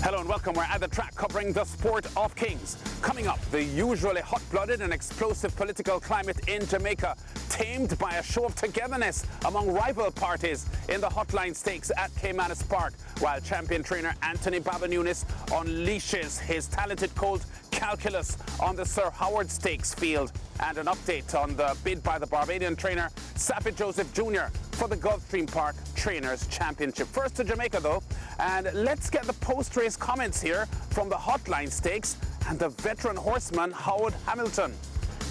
Hello and welcome. We're at the track covering the sport of kings. Coming up, the usually hot-blooded and explosive political climate in Jamaica, tamed by a show of togetherness among rival parties in the Hotline Stakes at Caymanas Park, while champion trainer Anthony Nunes unleashes his talented colt Calculus on the Sir Howard Stakes field, and an update on the bid by the Barbadian trainer Saffie Joseph Jr. for the Gulfstream Park Trainers Championship. First to Jamaica though, and let's get the post-race comments here from the Hotline Stakes and the veteran horseman Howard Hamilton.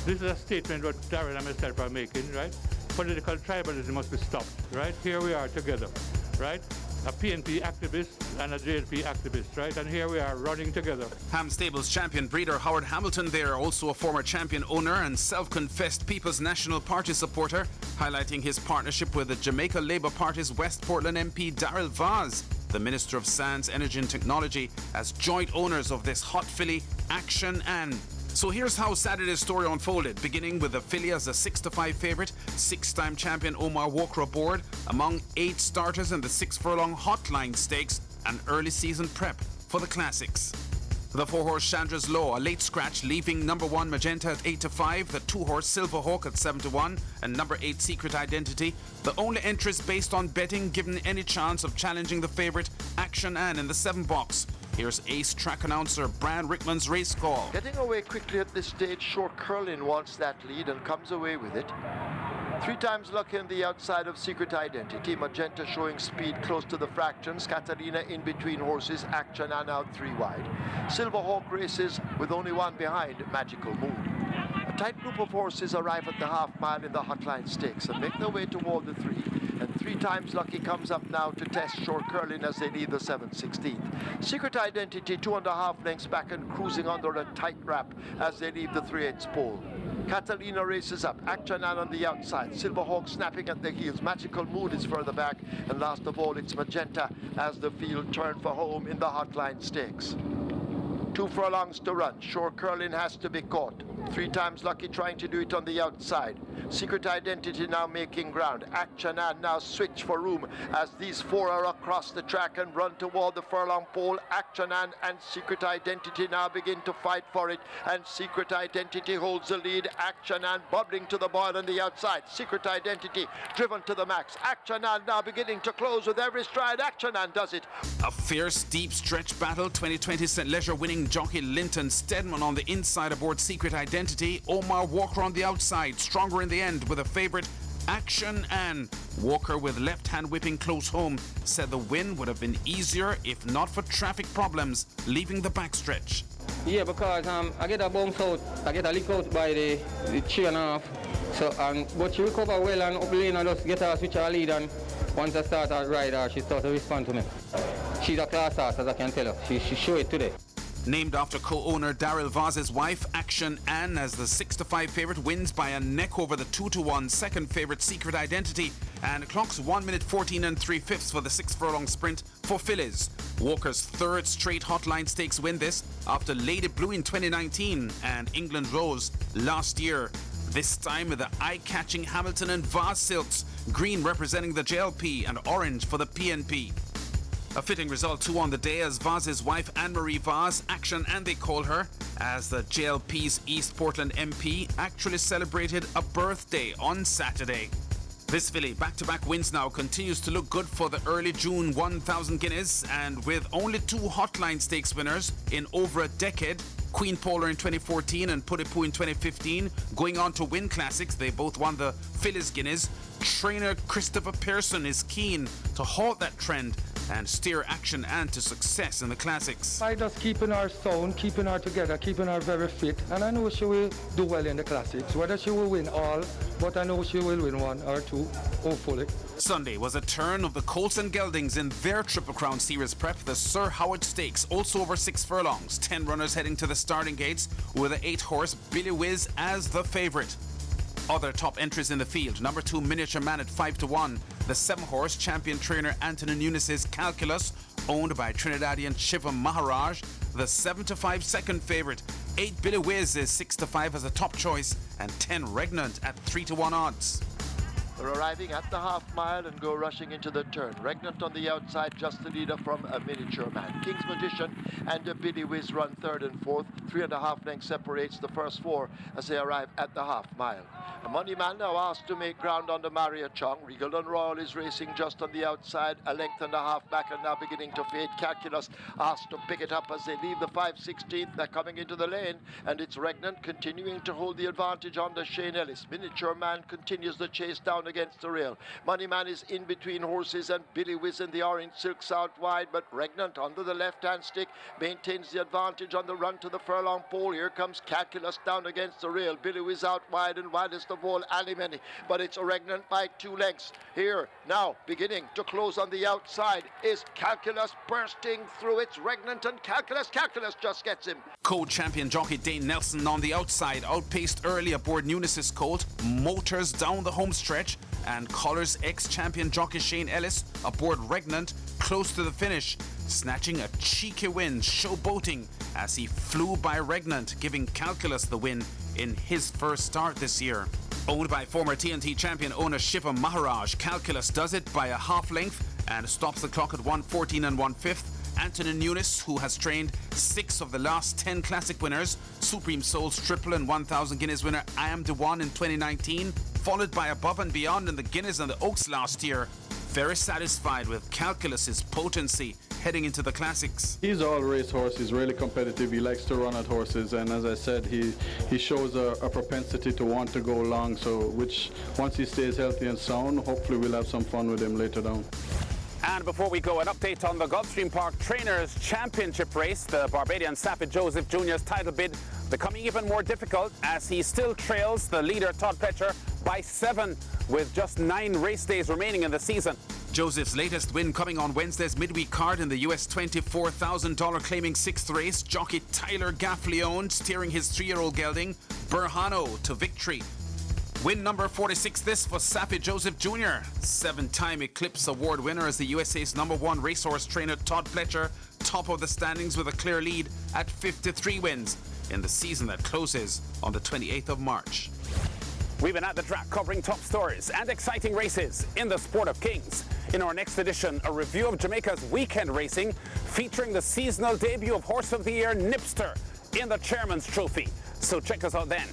This is a statement what Darren and myself are making, right? Political tribalism must be stopped, right? Here we are together, right? A PNP activist and a JLP activist, right? And here we are running together. Ham Stables champion breeder Howard Hamilton there, also a former champion owner and self-confessed People's National Party supporter, highlighting his partnership with the Jamaica Labour Party's West Portland MP Daryl Vaz, the Minister of Science, Energy and Technology, as joint owners of this hot filly, Action Ann. So here's how Saturday's story unfolded, beginning with the filly as a 6-5 favourite, 6-time champion Omar Walker aboard, among 8 starters in the 6-furlong Hotline Stakes, and early season prep for the Classics. The 4-horse Chandra's Law, a late scratch, leaving number 1 Magenta at 8-5, the 2-horse Silver Hawk at 7-1, and number 8 Secret Identity, the only entries based on betting given any chance of challenging the favourite Action Ann in the 7 box. Here's ace track announcer Brian Rickman's race call. Getting away quickly at this stage, Short Curlin wants that lead and comes away with it. 3 times lucky on the outside of Secret Identity. Magenta showing speed close to the fractions. Catalina in between horses. Action Ann out 3 wide. Silver Hawk races with only 1 behind Magical Mood. A tight group of horses arrive at the half mile in the Hotline Stakes and make their way toward the 3. And 3 times lucky comes up now to test Short Curlin as they leave the 7/16th. Secret Identity 2.5 lengths back and cruising under a tight wrap as they leave the 3/8 pole. Catalina races up, Action Ann on the outside, Silver Hawk snapping at the heels, Magical Mood is further back, and last of all it's Magenta as the field turn for home in the Hotline Stakes. 2 furlongs to run. Short Curlin has to be caught. 3 times lucky trying to do it on the outside. Secret Identity now making ground. Action Ann now switch for room as these 4 are across the track and run toward the furlong pole. Action Ann and Secret Identity now begin to fight for it, and Secret Identity holds the lead. Action Ann bubbling to the boil on the outside. Secret Identity driven to the max. Action Ann now beginning to close with every stride. Action Ann does it. A fierce deep stretch battle. 2020 St. Leisure winning jockey Linton Stedman on the inside aboard Secret Identity. Omar Walker on the outside, stronger in the end with a favourite Action Ann. Walker with left hand whipping close home said the win would have been easier if not for traffic problems leaving the backstretch. Yeah, because I get a bounce out, I get a lick out by the 3.5. So but she recover well and up lane and just get her switch her lead, and once I start her ride her, she starts to respond to me. She's a class ass, as I can tell her. She showed it today. Named after co-owner Daryl Vaz's wife, Action Ann, as the 6-5 favourite, wins by a neck over the 2-1 second favourite Secret Identity, and clocks 1 minute 14 3/5 for the 6-furlong sprint for fillies. Walker's 3rd straight Hotline Stakes win this after Lady Blue in 2019 and England Rose last year. This time with the eye-catching Hamilton and Vaz silks, green representing the JLP and orange for the PNP. A fitting result too on the day, as Vaz's wife Anne-Marie Vaz, Action Ann they call her, as the JLP's East Portland MP actually celebrated a birthday on Saturday. This filly, back-to-back wins now, continues to look good for the early June 1,000 guineas, and with only 2 Hotline Stakes winners in over a decade, Queen Polar in 2014 and Putipu in 2015, going on to win Classics. They both won the fillies guineas. Trainer Christopher Pearson is keen to halt that trend and steer Action Ann to success in the Classics. By just keeping her sound, keeping her together, keeping her very fit, and I know she will do well in the Classics. Whether she will win all, but I know she will win 1 or 2, hopefully. Sunday was a turn of the Colts and Geldings in their Triple Crown Series prep, the Sir Howard Stakes, also over 6 furlongs. 10 runners heading to the starting gates with the 8-horse Billy Whiz as the favourite. Other top entries in the field: number 2 Miniature Man at 5-1, the 7-horse champion trainer Anthony Nunes' Calculus, owned by Trinidadian Shivam Maharaj, the 7-5 second favourite. 8 Billy Whiz is 6-5 as a top choice, and 10 Regnant at 3-1 odds. They're arriving at the half mile and go rushing into the turn. Regnant on the outside, just the leader from a Miniature Man. King's Magician and Billy Whiz run third and fourth. 3.5 lengths separates the first four as they arrive at the half mile. A Money Man now asked to make ground on the Maria Chong. Regal and Royal is racing just on the outside, a length and a half back and now beginning to fade. Calculus asked to pick it up as they leave the 5/16th. They're coming into the lane and it's Regnant continuing to hold the advantage on the Shane Ellis. Miniature Man continues the chase down against the rail. Money Man is in between horses and Billy Whiz in the orange silks out wide, but Regnant under the left-hand stick maintains the advantage on the run to the furlong pole. Here comes Calculus down against the rail. Billy Whiz out wide and widest of all Alimony, but it's Regnant by 2 lengths. Here now beginning to close on the outside is Calculus bursting through. It's Regnant and Calculus. Calculus just gets him. Co-champion jockey Dane Nelson on the outside outpaced early aboard Nunes' colt. Motors down the home stretch and Collars ex-champion jockey Shane Ellis aboard Regnant close to the finish, snatching a cheeky win, showboating as he flew by Regnant, giving Calculus the win in his first start this year. Owned by former TNT champion owner Shiva Maharaj, Calculus does it by a half length and stops the clock at 1:14 1/5. Anthony Nunes, who has trained 6 of the last 10 classic winners, Supreme Souls Triple and 1,000 Guineas winner I Am the One in 2019, followed by Above and Beyond in the Guineas and the Oaks last year. Very satisfied with Calculus's potency heading into the classics. He's all racehorse. He's really competitive. He likes to run at horses, and as I said, he shows a propensity to want to go long. So, which once he stays healthy and sound, hopefully we'll have some fun with him later down. And before we go, an update on the Gulfstream Park Trainers Championship race. The Barbadian Saffie Joseph Jr.'s title bid becoming even more difficult as he still trails the leader Todd Pletcher by 7 with just 9 race days remaining in the season. Joseph's latest win coming on Wednesday's midweek card in the US $24,000 claiming 6th race. Jockey Tyler Gaffleone steering his 3-year-old gelding Burhano to victory. Win number 46 this for Saffie Joseph Jr. 7-time Eclipse Award winner as the USA's #1 racehorse trainer Todd Pletcher, top of the standings with a clear lead at 53 wins in the season that closes on the 28th of March. We've been at the track covering top stories and exciting races in the sport of kings. In our next edition, a review of Jamaica's weekend racing featuring the seasonal debut of Horse of the Year Nipster in the Chairman's Trophy. So check us out then.